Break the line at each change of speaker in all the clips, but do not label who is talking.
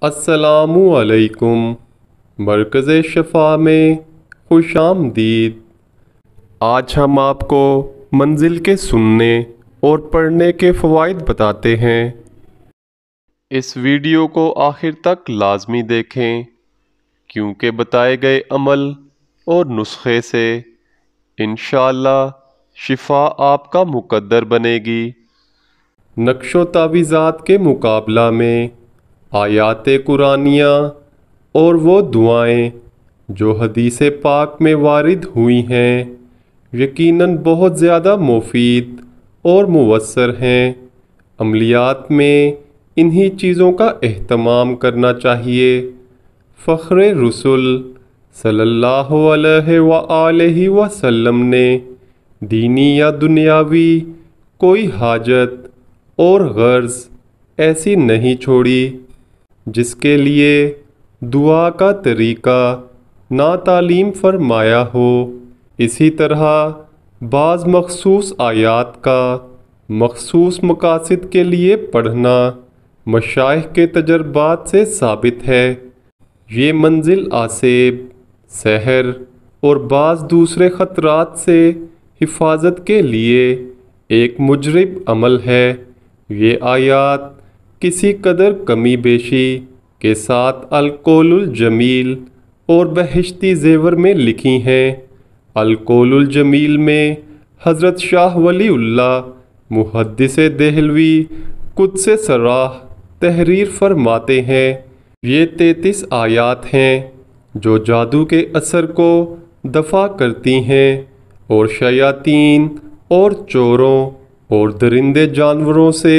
السلام علیکم، مرکز شفا میں خوش آمدید۔ آج ہم آپ کو منزل کے سننے اور پڑھنے کے فوائد بتاتے ہیں۔ اس ویڈیو کو آخر تک لازمی دیکھیں کیونکہ بتائے گئے عمل اور نسخے سے انشاءاللہ شفا آپ کا مقدر بنے گی۔ نقش و تعویذات کے مقابلہ میں آیات قرآنیہ اور وہ دعائیں جو حدیث پاک میں وارد ہوئی ہیں یقیناً بہت زیادہ مفید اور مؤثر ہیں۔ عملیات میں انہی چیزوں کا اہتمام کرنا چاہیے۔ فخر رسول صلی اللہ علیہ وآلہ وسلم نے دینی یا دنیاوی کوئی حاجت اور غرض ایسی نہیں چھوڑی جس کے لیے دعا کا طریقہ نہ تعلیم فرمایا ہو۔ اسی طرح بعض مخصوص آیات کا مخصوص مقاصد کے لیے پڑھنا مشائخ کے تجربات سے ثابت ہے۔ یہ منزل آسیب، سحر اور بعض دوسرے خطرات سے حفاظت کے لیے ایک مجرب عمل ہے۔ یہ آیات کسی قدر کمی بیشی کے ساتھ القول الجمیل اور بہشتی زیور میں لکھی ہیں۔ القول الجمیل میں حضرت شاہ ولی اللہ محدث دہلوی قدس سراہ تحریر فرماتے ہیں۔ یہ 33 آیات ہیں جو جادو کے اثر کو دفع کرتی ہیں اور شیاطین اور چوروں اور درندے جانوروں سے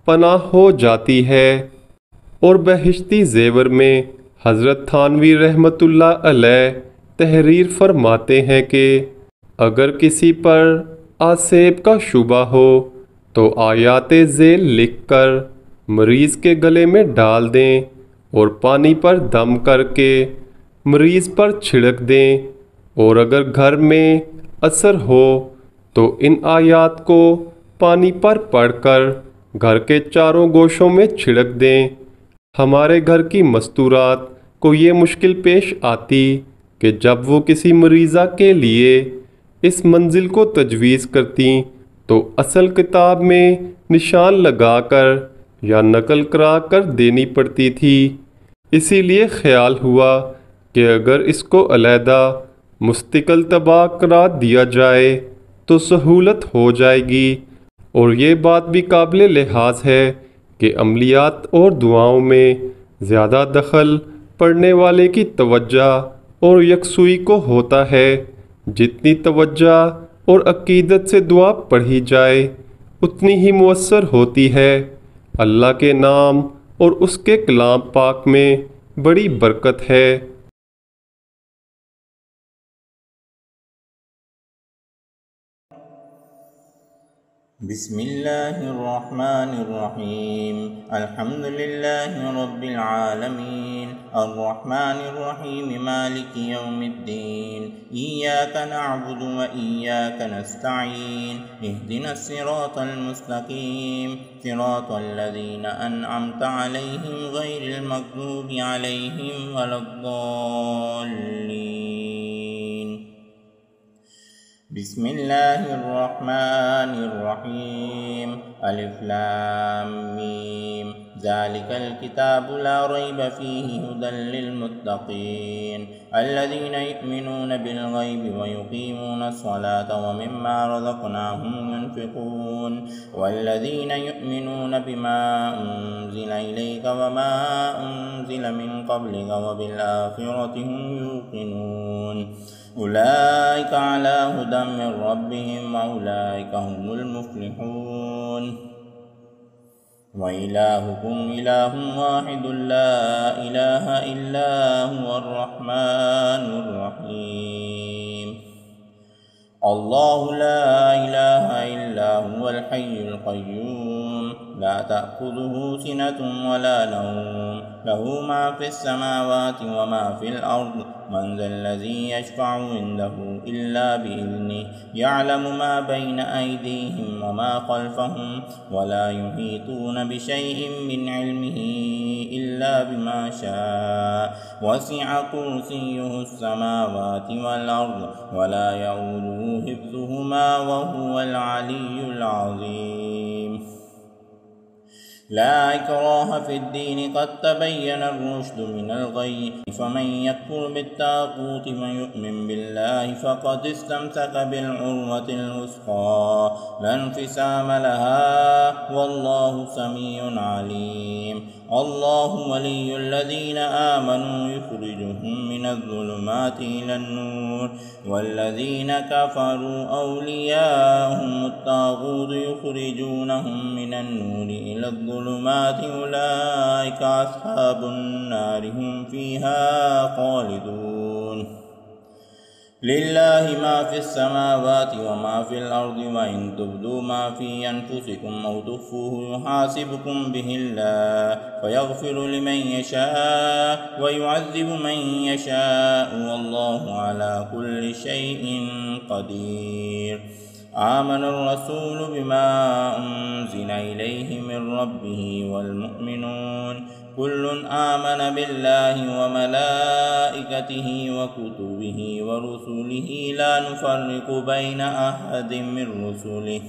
پناہ ہو جاتی ہے۔ اور بہشتی زیور میں حضرت تھانوی رحمۃ اللہ علیہ تحریر فرماتے ہیں کہ اگر کسی پر آسیب کا شبہ ہو تو آیات ذیل لکھ کر مریض کے گلے میں ڈال دیں اور پانی پر دم کر کے مریض پر چھڑک دیں، اور اگر گھر میں اثر ہو تو ان آیات کو پانی پر پڑھ کر گھر کے چاروں گوشوں میں چھڑک دیں۔ ہمارے گھر کی مستورات کو یہ مشکل پیش آتی کہ جب وہ کسی مریضہ کے لیے اس منزل کو تجویز کرتی تو اصل کتاب میں نشان لگا کر یا نقل کرا کر دینی پڑتی تھی۔ اسی لیے خیال ہوا کہ اگر اس کو علیحدہ مستقل طبع کرا دیا جائے تو سہولت ہو جائے گی، اور یہ بات بھی قابل لحاظ ہے کہ عملیات اور دعاؤں میں زیادہ دخل پڑھنے والے کی توجہ اور یکسوئی کو ہوتا ہے۔ جتنی توجہ اور عقیدت سے دعا پڑھی جائے اتنی ہی مؤثر ہوتی ہے۔ اللہ کے نام اور اس کے کلام پاک میں بڑی برکت ہے۔
بسم اللہ الرحمن الرحیم، الحمد للہ رب العالمین، الرحمن الرحیم، مالک یوم الدین، ایاک نعبد و ایاک نستعین، اہدنا الصراط المستقیم، صراط الذین انعمت علیہم غیر المغضوب علیہم ولا الضالین۔ بسم اللہ الرحمن الرحیم، الف لام میم، ذالک الکتاب لا ریب فیہ ھدی للمتقین، الذین یؤمنون بالغیب ویقیمون الصلاة ومما رزقناہم ينفقون، والذین یؤمنون بما انزل الیک وما انزل من قبلک وبالآخرة هم یوقنون، اولئک علی ھدی من ربہم واولئک هم المفلحون۔ وإلہکم الہ واحد لا الہ الا هو الرحمن الرحیم، اللہ لا الہ الا هو الحی القیوم، لا تأخذه سنة ولا نوم له ما في السماوات وما في الأرض من ذا الذي يشفع عنده إلا بإذنه يعلم ما بين أيديهم وما خلفهم ولا يحيطون بشيء من علمه إلا بما شاء وسع كرسيه السماوات والأرض ولا يؤوده حفظهما وهو العلي العظيم. لا إكراه في الدين قد تبين الرشد من الغي فمن يكفر بالطاغوت ويؤمن بالله فقد استمسك بالعروة الوثقى لا انفصام لها والله سميع عليم. الله ولي الذين آمنوا يخرجهم من الظلمات إلى النور والذين كفروا أولياءهم الطاغوت يخرجونهم من النور إلى الظلمات أولئك أصحاب النار هم فيها خالدون. لله ما في السماوات وما في الأرض وإن تبدوا ما في أنفسكم أو تخفوه يحاسبكم به الله فيغفر لمن يشاء ويعذب من يشاء والله على كل شيء قدير. آمن الرسول بما أنزل إليه من ربه والمؤمنون كل آمن بالله وملائكته وكتبه ورسله لا نفرق بين أحد من رسله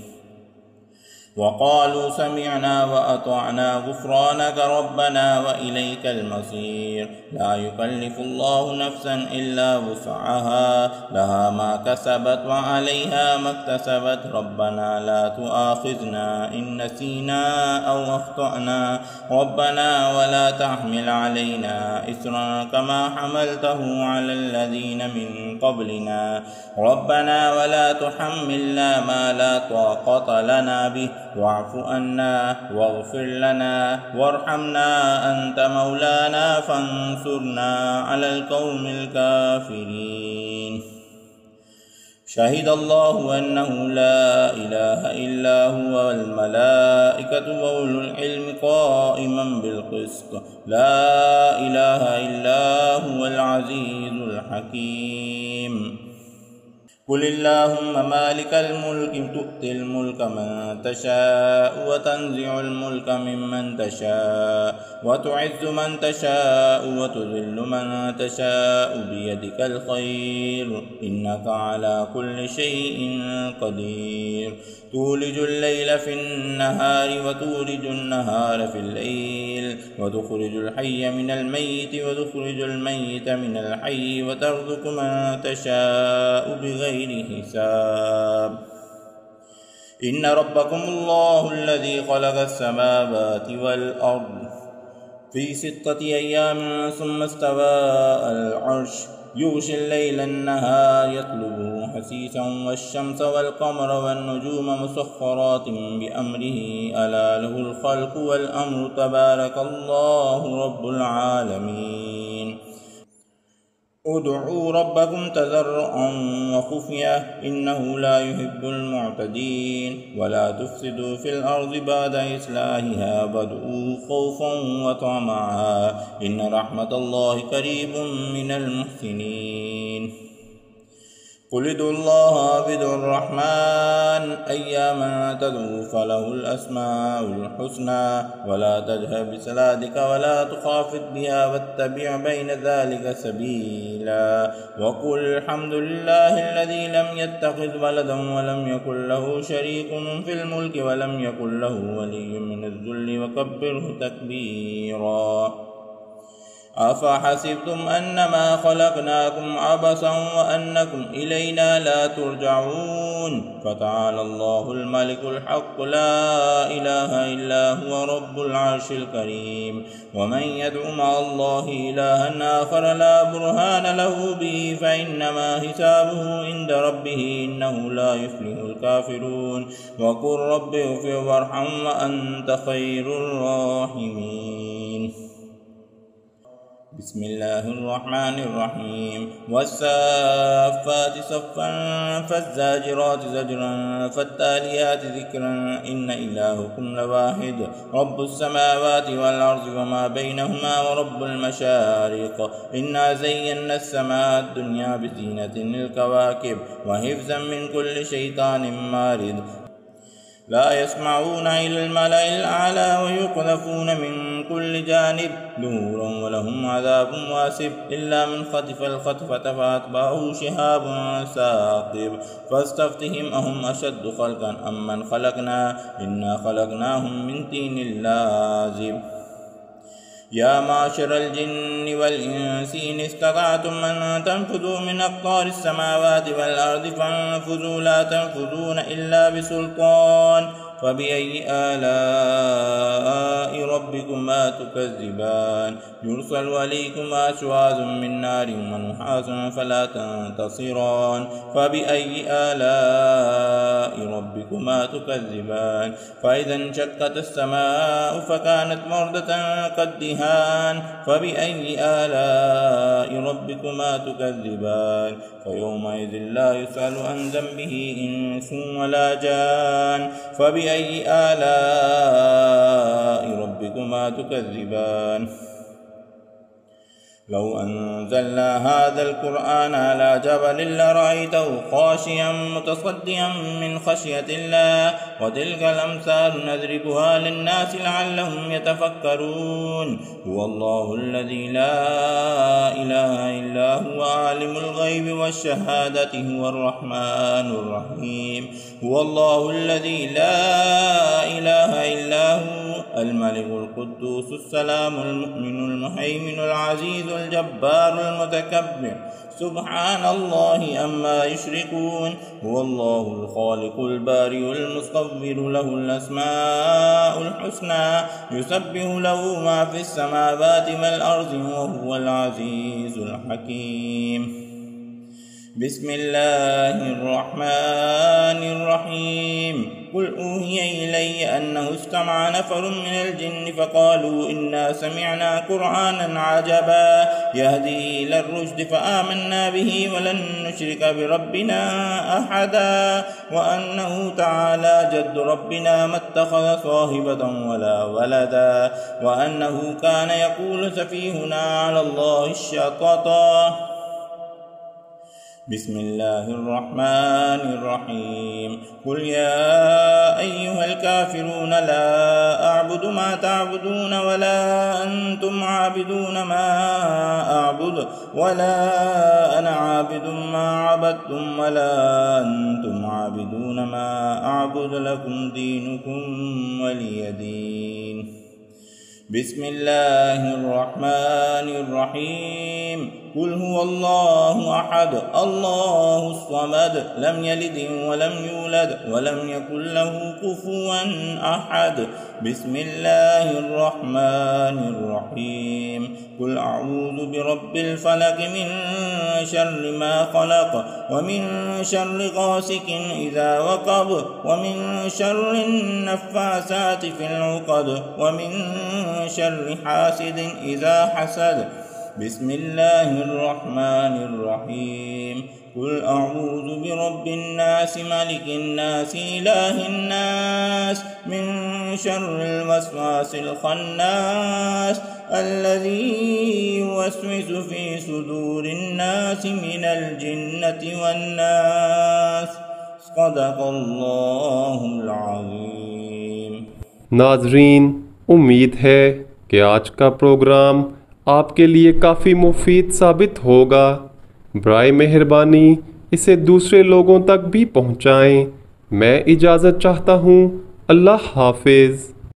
وقالوا سمعنا وأطعنا غفرانك ربنا وإليك المصير. لا يكلف الله نفسا إلا وسعها لها ما كسبت وعليها ما اكتسبت ربنا لا تؤاخذنا إن نسينا أو أخطأنا ربنا ولا تحمل علينا إصرا كما حملته على الذين من قبلنا ربنا ولا تحملنا ما لا طاقة لنا به واعف عنا واغفر لنا وارحمنا أنت مولانا فانصرنا على القوم الكافرين. شهد الله أنه لا إله إلا هو والملائكة وأولو العلم قائما بالقسط لا إله إلا هو العزيز الحكيم. قل اللهم مالك الملك تؤتي الملك من تشاء وتنزع الملك ممن تشاء وتعز من تشاء وتذل من تشاء بيدك الخير إنك على كل شيء قدير. تولج الليل في النهار وتولج النهار في الليل وتخرج الحي من الميت وتخرج الميت من الحي وترزق من تشاء بغير حساب. إن ربكم الله الذي خلق السماوات والأرض في 6 أيام ثم استوى العرش يغشي الليل النهار يطلبه حثيثا والشمس والقمر والنجوم مسخرات بأمره ألا له الخلق والأمر تبارك الله رب العالمين. ادعوا ربكم تضرعا وخفية إنه لا يحب المعتدين ولا تفسدوا في الأرض بعد إصلاحها وادعوه خوفا وطمعا إن رحمة الله قريب من المحسنين. قل ادعوا الله بدعوا الرحمن أيما تدعوا فله الأسماء الحسنى ولا تجهر بصلاتك ولا تخافت بها واتبع بين ذلك سبيلا وقل الحمد لله الذي لم يتخذ ولدا ولم يكن له شريك في الملك ولم يكن له ولي من الذل وكبره تكبيرا. أفحسبتم أنما خلقناكم عبثا وأنكم إلينا لا ترجعون فتعالى الله الملك الحق لا إله إلا هو رب العرش الكريم. ومن يدع مع الله إلها آخر لا برهان له به فإنما حسابه عند ربه إنه لا يفلح الكافرون. وقل رب اغفر وارحم وأنت خير الراحمين. بسم الله الرحمن الرحيم والصافات صفا فالزاجرات زجرا فالتاليات ذكرا إن إلهكم لواحد رب السماوات والأرض وما بينهما ورب المشارق إنا زينا السماء الدنيا بزينة الكواكب وحفظا من كل شيطان مارد لا يسمعون إلى الملأ الأعلى ويقذفون من كل جانب دورا ولهم عذاب واسب إلا من خطف الخطفة فأتبعه شهاب ثاقب فاستفتهم أهم أشد خلقا أم من خلقنا إنا خلقناهم من طين لازب يا معشر الجن والإنس إن استطعتم أن تنفذوا من أقطار السماوات والأرض فانفذوا لا تنفذون إلا بسلطان فبأي آلاء ربكما تكذبان يرسل عليكم أشواظ من نار ونحاس فلا تنتصران فبأي آلاء ربكما تكذبان فإذا انشقت السماء فكانت مردة كالدهان فبأي آلاء ربكما تكذبان فيومئذ لا يسأل عن ذنبه إنس ولا جان فبأي آلاء ربكما تكذبان لو أنزلنا هذا القرآن على جبل لرأيته خاشعا متصدعا من خشية الله وتلك الأمثال نضربها للناس لعلهم يتفكرون هو الله الذي لا إله إلا هو عالم الغيب والشهادة هو الرحمن الرحيم هو الله الذي لا إله إلا هو الملك القدوس السلام المؤمن المهيمن العزيز الجبار المتكبر سبحان الله عما يشركون هو الله الخالق البارئ المصور له الأسماء الحسنى يسبح له ما في السماوات والأرض وهو العزيز الحكيم بسم الله الرحمن الرحيم قل أوحي إلي أنه استمع نفر من الجن فقالوا إنا سمعنا قرآنا عجبا يهدي إلى الرشد فآمنا به ولن نشرك بربنا أحدا وأنه تعالى جد ربنا ما اتخذ صاحبة ولا ولدا وأنه كان يقول سفيهنا على الله الشططا بسم الله الرحمن الرحيم قل يا أيها الكافرون لا أعبد ما تعبدون ولا أنتم عابدون ما أعبد ولا أنا عابد ما عبدتم ولا أنتم عابدون ما أعبد لكم دينكم ولي دين بسم الله الرحمن الرحيم قل هو الله أحد الله الصمد لم يلد ولم يولد ولم يكن له كفوا أحد بسم الله الرحمن الرحيم قل أعوذ برب الفلق من شر ما خلق ومن شر غاسق إذا وقب ومن شر النفاثات في العقد ومن شر حاسد إذا حسد بسم الله الرحمن الرحيم قل أعوذ برب الناس ملك الناس إله الناس من شر الوسواس الخناس الذي يوسوس في صدور الناس من الجنة والناس صدق الله العظيم.
नाज़रीन, उम्मीद है कि आज का प्रोग्राम आपके लिए काफ़ी मुफीद साबित होगा। बराए मेहरबानी इसे दूसरे लोगों तक भी पहुँचाएँ। मैं इजाज़त चाहता हूँ। अल्लाह हाफिज़।